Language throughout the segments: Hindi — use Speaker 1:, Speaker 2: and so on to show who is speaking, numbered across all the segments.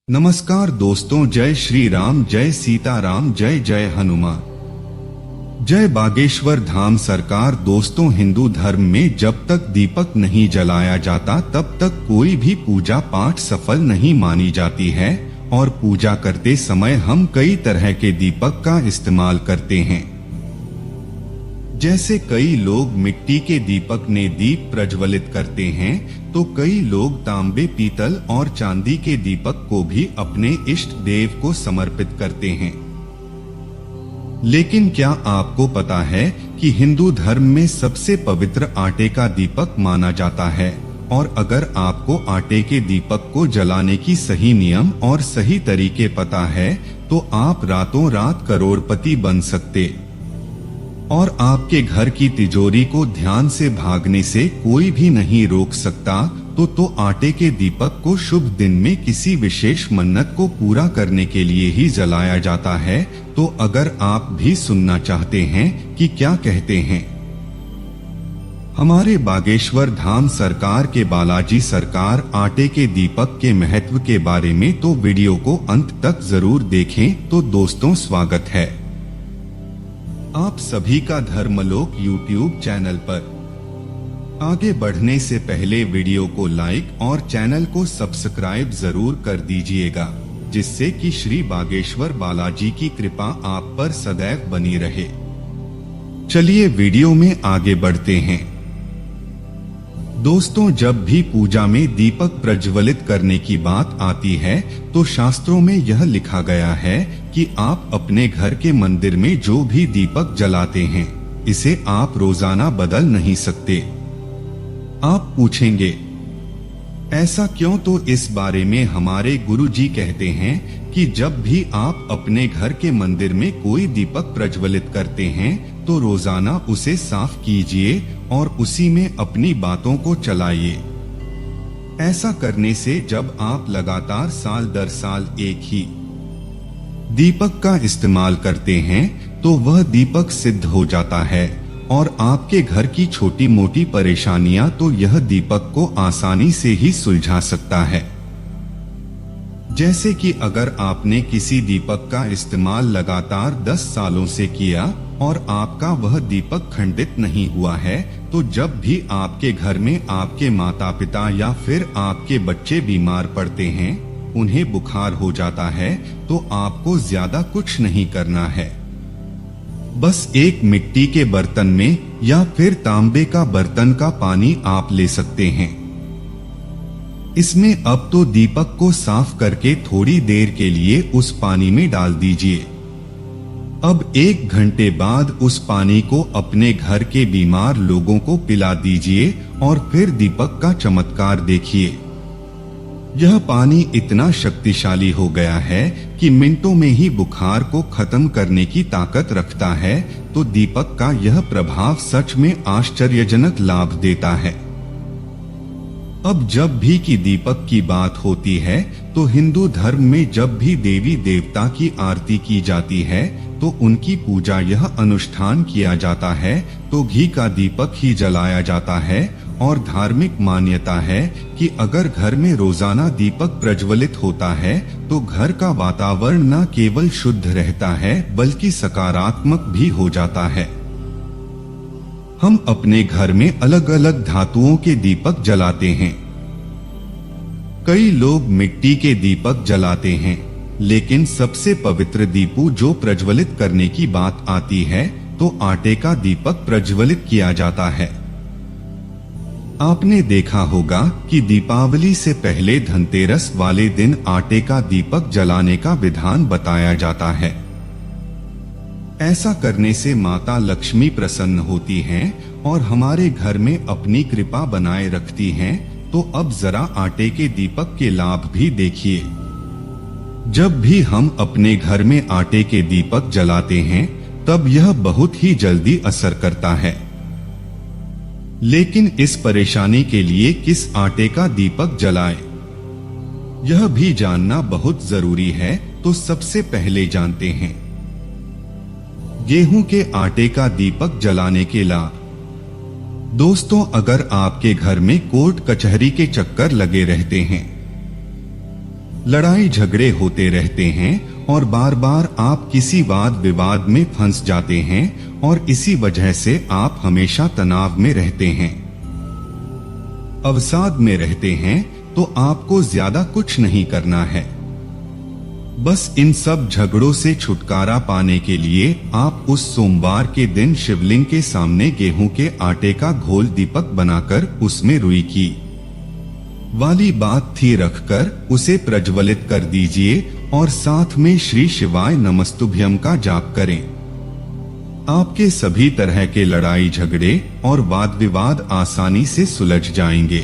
Speaker 1: नमस्कार दोस्तों, जय श्री राम, जय सीताराम, जय जय हनुमान, जय बागेश्वर धाम सरकार। दोस्तों, हिंदू धर्म में जब तक दीपक नहीं जलाया जाता तब तक कोई भी पूजा पाठ सफल नहीं मानी जाती है और पूजा करते समय हम कई तरह के दीपक का इस्तेमाल करते हैं। जैसे कई लोग मिट्टी के दीपक ने दीप प्रज्वलित करते हैं, तो कई लोग तांबे, पीतल और चांदी के दीपक को भी अपने इष्ट देव को समर्पित करते हैं। लेकिन क्या आपको पता है कि हिंदू धर्म में सबसे पवित्र आटे का दीपक माना जाता है? और अगर आपको आटे के दीपक को जलाने की सही नियम और सही तरीके पता है, तो आप रातों रात करोड़पति बन सकते और आपके घर की तिजोरी को ध्यान से भागने से कोई भी नहीं रोक सकता। तो आटे के दीपक को शुभ दिन में किसी विशेष मन्नत को पूरा करने के लिए ही जलाया जाता है। तो अगर आप भी सुनना चाहते हैं कि क्या कहते हैं हमारे बागेश्वर धाम सरकार के बालाजी सरकार आटे के दीपक के महत्व के बारे में, तो वीडियो को अंत तक जरूर देखें। तो दोस्तों, स्वागत है आप सभी का धर्मलोक यूट्यूब चैनल पर। आगे बढ़ने से पहले वीडियो को लाइक और चैनल को सब्सक्राइब जरूर कर दीजिएगा, जिससे कि श्री बागेश्वर बालाजी की कृपा आप पर सदैव बनी रहे। चलिए वीडियो में आगे बढ़ते हैं। दोस्तों, जब भी पूजा में दीपक प्रज्वलित करने की बात आती है, तो शास्त्रों में यह लिखा गया है कि आप अपने घर के मंदिर में जो भी दीपक जलाते हैं, इसे आप रोजाना बदल नहीं सकते। आप पूछेंगे ऐसा क्यों? तो इस बारे में हमारे गुरुजी कहते हैं कि जब भी आप अपने घर के मंदिर में कोई दीपक प्रज्वलित करते हैं, तो रोजाना उसे साफ कीजिए और उसी में अपनी बातों को चलाइए। ऐसा करने से जब आप लगातार साल दर साल एक ही दीपक का इस्तेमाल करते हैं, तो वह दीपक सिद्ध हो जाता है और आपके घर की छोटी मोटी परेशानियां तो यह दीपक को आसानी से ही सुलझा सकता है। जैसे कि अगर आपने किसी दीपक का इस्तेमाल लगातार 10 सालों से किया और आपका वह दीपक खंडित नहीं हुआ है, तो जब भी आपके घर में आपके माता पिता या फिर आपके बच्चे बीमार पड़ते हैं, उन्हें बुखार हो जाता है, तो आपको ज्यादा कुछ नहीं करना है। बस एक मिट्टी के बर्तन में या फिर तांबे का बर्तन का पानी आप ले सकते हैं। इसमें अब तो दीपक को साफ करके थोड़ी देर के लिए उस पानी में डाल दीजिए। अब 1 घंटे बाद उस पानी को अपने घर के बीमार लोगों को पिला दीजिए और फिर दीपक का चमत्कार देखिए। यह पानी इतना शक्तिशाली हो गया है कि मिनटों में ही बुखार को खत्म करने की ताकत रखता है। तो दीपक का यह प्रभाव सच में आश्चर्यजनक लाभ देता है। अब जब भी की दीपक की बात होती है, तो हिंदू धर्म में जब भी देवी देवता की आरती की जाती है, तो उनकी पूजा यह अनुष्ठान किया जाता है, तो घी का दीपक ही जलाया जाता है। और धार्मिक मान्यता है कि अगर घर में रोजाना दीपक प्रज्वलित होता है, तो घर का वातावरण न केवल शुद्ध रहता है बल्कि सकारात्मक भी हो जाता है। हम अपने घर में अलग अलग धातुओं के दीपक जलाते हैं। कई लोग मिट्टी के दीपक जलाते हैं, लेकिन सबसे पवित्र दीपू जो प्रज्वलित करने की बात आती है, तो आटे का दीपक प्रज्वलित किया जाता है। आपने देखा होगा कि दीपावली से पहले धनतेरस वाले दिन आटे का दीपक जलाने का विधान बताया जाता है। ऐसा करने से माता लक्ष्मी प्रसन्न होती हैं और हमारे घर में अपनी कृपा बनाए रखती हैं। तो अब जरा आटे के दीपक के लाभ भी देखिए। जब भी हम अपने घर में आटे के दीपक जलाते हैं, तब यह बहुत ही जल्दी असर करता है। लेकिन इस परेशानी के लिए किस आटे का दीपक जलाएं, यह भी जानना बहुत जरूरी है। तो सबसे पहले जानते हैं गेहूं के आटे का दीपक जलाने के लाभ। दोस्तों, अगर आपके घर में कोर्ट कचहरी के चक्कर लगे रहते हैं, लड़ाई झगड़े होते रहते हैं और बार बार आप किसी वाद विवाद में फंस जाते हैं और इसी वजह से आप हमेशा तनाव में रहते हैं, अवसाद में रहते हैं। तो आपको ज्यादा कुछ नहीं करना है। बस इन सब झगड़ों से छुटकारा पाने के लिए आप उस सोमवार के दिन शिवलिंग के सामने गेहूं के आटे का घोल दीपक बनाकर उसमें रुई की वाली बात थी रखकर उसे प्रज्वलित कर दीजिए और साथ में श्री शिवाय नमस्तुभ्यम का जाप करें। आपके सभी तरह के लड़ाई झगड़े और वाद विवाद आसानी से सुलझ जाएंगे।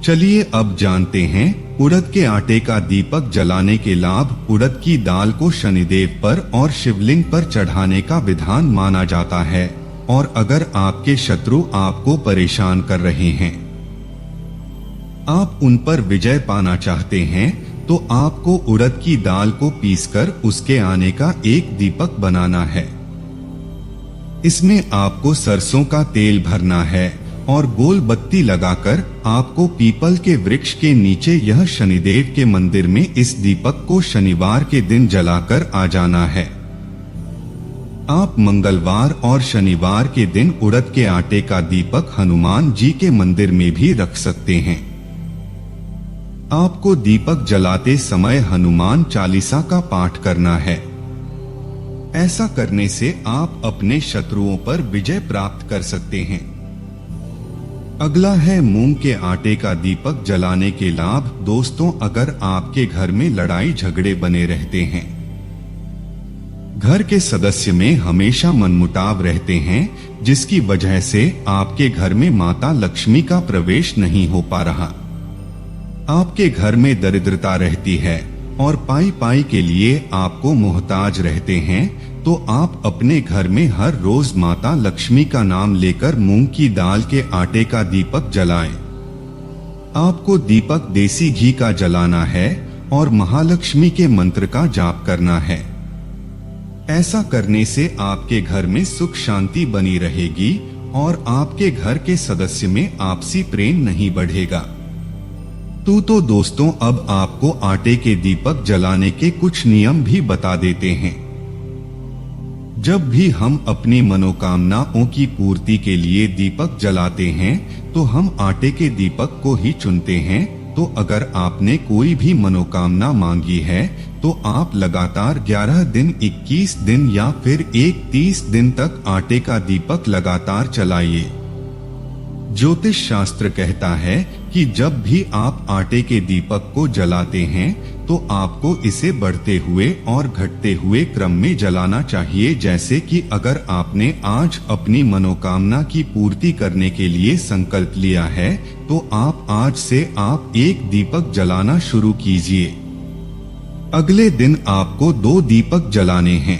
Speaker 1: चलिए अब जानते हैं उड़द के आटे का दीपक जलाने के लाभ। उड़द की दाल को शनिदेव पर और शिवलिंग पर चढ़ाने का विधान माना जाता है और अगर आपके शत्रु आपको परेशान कर रहे हैं, आप उन पर विजय पाना चाहते हैं, तो आपको उड़द की दाल को पीसकर उसके आने का एक दीपक बनाना है। इसमें आपको सरसों का तेल भरना है और गोल बत्ती लगाकर आपको पीपल के वृक्ष के नीचे यह शनिदेव के मंदिर में इस दीपक को शनिवार के दिन जलाकर आ जाना है। आप मंगलवार और शनिवार के दिन उड़द के आटे का दीपक हनुमान जी के मंदिर में भी रख सकते हैं। आपको दीपक जलाते समय हनुमान चालीसा का पाठ करना है। ऐसा करने से आप अपने शत्रुओं पर विजय प्राप्त कर सकते हैं। अगला है मूंग के आटे का दीपक जलाने के लाभ। दोस्तों, अगर आपके घर में लड़ाई झगड़े बने रहते हैं, घर के सदस्य में हमेशा मनमुटाव रहते हैं, जिसकी वजह से आपके घर में माता लक्ष्मी का प्रवेश नहीं हो पा रहा, आपके घर में दरिद्रता रहती है और पाई पाई के लिए आपको मोहताज रहते हैं, तो आप अपने घर में हर रोज माता लक्ष्मी का नाम लेकर मूंग की दाल के आटे का दीपक जलाएं। आपको दीपक देसी घी का जलाना है और महालक्ष्मी के मंत्र का जाप करना है। ऐसा करने से आपके घर में सुख शांति बनी रहेगी और आपके घर के सदस्य में आपसी प्रेम नहीं बढ़ेगा। तो दोस्तों, अब आपको आटे के दीपक जलाने के कुछ नियम भी बता देते हैं। जब भी हम अपनी मनोकामनाओं की पूर्ति के लिए दीपक जलाते हैं, तो हम आटे के दीपक को ही चुनते हैं। तो अगर आपने कोई भी मनोकामना मांगी है, तो आप लगातार 11 दिन, 21 दिन या फिर 30 दिन तक आटे का दीपक लगातार चलाइए। ज्योतिष शास्त्र कहता है कि जब भी आप आटे के दीपक को जलाते हैं, तो आपको इसे बढ़ते हुए और घटते हुए क्रम में जलाना चाहिए। जैसे कि अगर आपने आज अपनी मनोकामना की पूर्ति करने के लिए संकल्प लिया है, तो आप आज से आप एक दीपक जलाना शुरू कीजिए। अगले दिन आपको 2 दीपक जलाने हैं,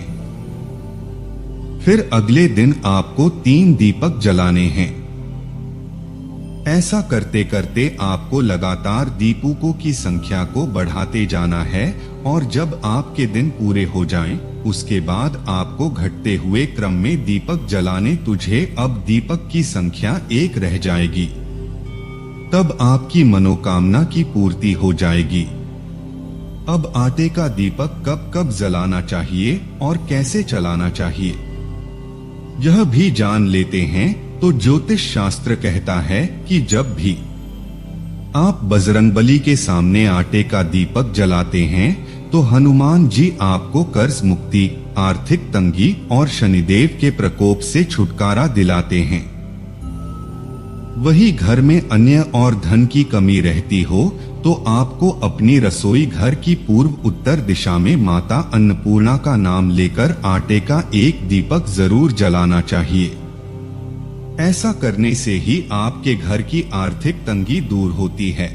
Speaker 1: फिर अगले दिन आपको 3 दीपक जलाने हैं। ऐसा करते करते आपको लगातार दीपकों की संख्या को बढ़ाते जाना है और जब आपके दिन पूरे हो जाएं, उसके बाद आपको घटते हुए क्रम में दीपक जलाने। तुझे अब दीपक की संख्या 1 रह जाएगी, तब आपकी मनोकामना की पूर्ति हो जाएगी। अब आटे का दीपक कब कब जलाना चाहिए और कैसे चलाना चाहिए, यह भी जान लेते हैं। तो ज्योतिष शास्त्र कहता है कि जब भी आप बजरंगबली के सामने आटे का दीपक जलाते हैं, तो हनुमान जी आपको कर्ज मुक्ति, आर्थिक तंगी और शनिदेव के प्रकोप से छुटकारा दिलाते हैं। वही घर में अन्य और धन की कमी रहती हो, तो आपको अपनी रसोई घर की पूर्व उत्तर दिशा में माता अन्नपूर्णा का नाम लेकर आटे का एक दीपक जरूर जलाना चाहिए। ऐसा करने से ही आपके घर की आर्थिक तंगी दूर होती है।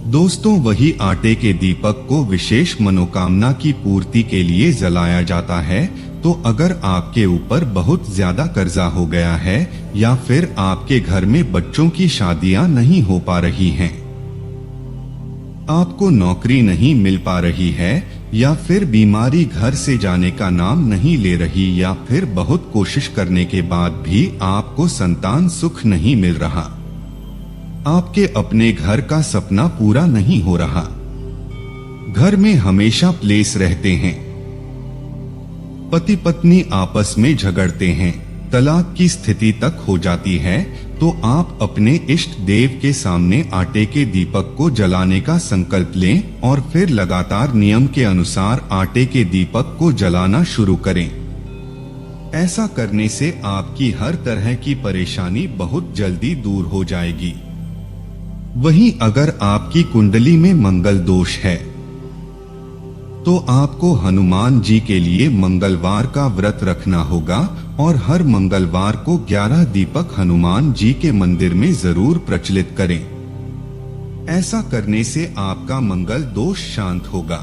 Speaker 1: दोस्तों, वही आटे के दीपक को विशेष मनोकामना की पूर्ति के लिए जलाया जाता है। तो अगर आपके ऊपर बहुत ज्यादा कर्जा हो गया है या फिर आपके घर में बच्चों की शादियां नहीं हो पा रही हैं, आपको नौकरी नहीं मिल पा रही है या फिर बीमारी घर से जाने का नाम नहीं ले रही या फिर बहुत कोशिश करने के बाद भी आपको संतान सुख नहीं मिल रहा, आपके अपने घर का सपना पूरा नहीं हो रहा, घर में हमेशा क्लेश रहते हैं, पति पत्नी आपस में झगड़ते हैं, तलाक की स्थिति तक हो जाती है, तो आप अपने इष्ट देव के सामने आटे के दीपक को जलाने का संकल्प लें और फिर लगातार नियम के अनुसार आटे के दीपक को जलाना शुरू करें। ऐसा करने से आपकी हर तरह की परेशानी बहुत जल्दी दूर हो जाएगी। वहीं अगर आपकी कुंडली में मंगल दोष है तो आपको हनुमान जी के लिए मंगलवार का व्रत रखना होगा और हर मंगलवार को 11 दीपक हनुमान जी के मंदिर में जरूर प्रज्वलित करें। ऐसा करने से आपका मंगल दोष शांत होगा।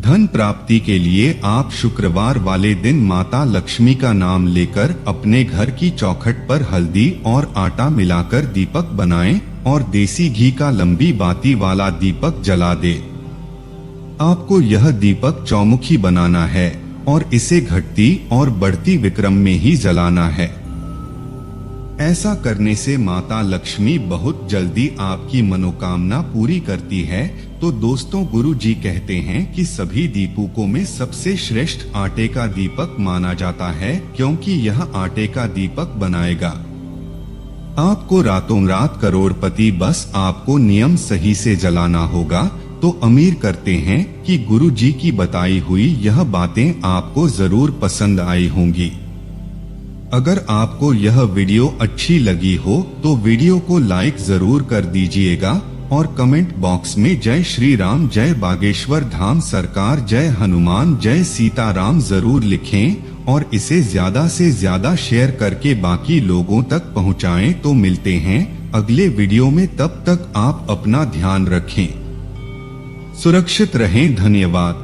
Speaker 1: धन प्राप्ति के लिए आप शुक्रवार वाले दिन माता लक्ष्मी का नाम लेकर अपने घर की चौखट पर हल्दी और आटा मिलाकर दीपक बनाएं और देसी घी का लंबी बाती वाला दीपक जला दें। आपको यह दीपक चौमुखी बनाना है और इसे घटती और बढ़ती विक्रम में ही जलाना है। ऐसा करने से माता लक्ष्मी बहुत जल्दी आपकी मनोकामना पूरी करती है। तो दोस्तों, गुरु जी कहते हैं कि सभी दीपकों में सबसे श्रेष्ठ आटे का दीपक माना जाता है, क्योंकि यह आटे का दीपक बनाएगा आपको रातों रात करोड़पति। बस आपको नियम सही से जलाना होगा। तो उम्मीद करते हैं कि गुरु जी की बताई हुई यह बातें आपको जरूर पसंद आई होंगी। अगर आपको यह वीडियो अच्छी लगी हो तो वीडियो को लाइक जरूर कर दीजिएगा और कमेंट बॉक्स में जय श्री राम, जय बागेश्वर धाम सरकार, जय हनुमान, जय सीताराम जरूर लिखें और इसे ज्यादा से ज्यादा शेयर करके बाकी लोगों तक पहुंचाएं। तो मिलते हैं अगले वीडियो में, तब तक आप अपना ध्यान रखें, सुरक्षित रहें। धन्यवाद।